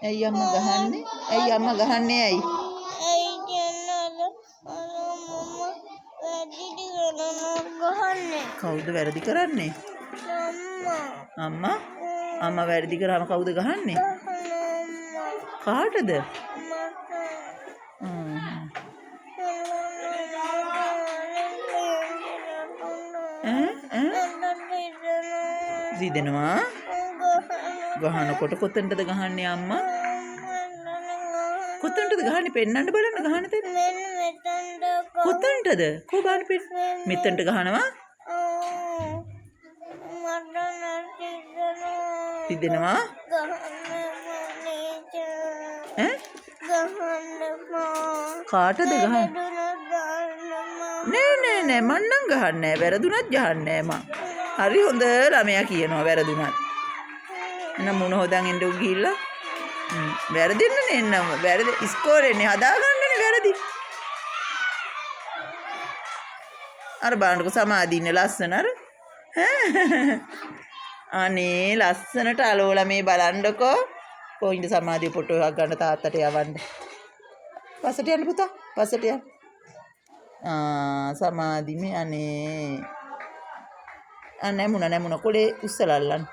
ඇයි අම්මා ගහන්නේ? ඇයි අම්මා ගහන්නේ ඇයි? කවුද වැරදි කරන්නේ? අම්මා. අම්මා වැරදි කරාම කවුද ගහන්නේ? කාටද? රිදෙනවා? ගහනකොට කොතනටද ගහන්නේ අම්මා? කොතනටද ගහන්නේ? පෙන්නන්න බලන්න ගහන තැන. කොතනටද? කො බලන්න පෙන්න. මෙතනට ගහනවා? රිදෙනවා? කාටද ගහන්නේ? නෑ මං නම් ගහන්නේ නෑ. වැරදුනත් ගහන්නේ නෑ මං. හරි හොඳ ළමයා කියනවා වැරදුනත්. එහෙනම් මුණ හොදන් එන්න උන් ගිහිල්ලා. වැරදින්නේ එන්නම. වැරදි ඉස්කෝලේනේ හදාගන්නනේ වැරදි. අර බලන්නකො සමාධි ඉන්න ලස්සන අර. අනේ ලස්සනට අලෝලා මේ බලන්නකො. කොයින්ද සමාධිය ෆොටෝ එකක් ගන්න තාත්තට යවන්න. පස්සට යන්න පුතා. පස්සට යන්න. සමාධි මේ අනේ. නැමුණ කොලේ උස්සලල්ලන්න.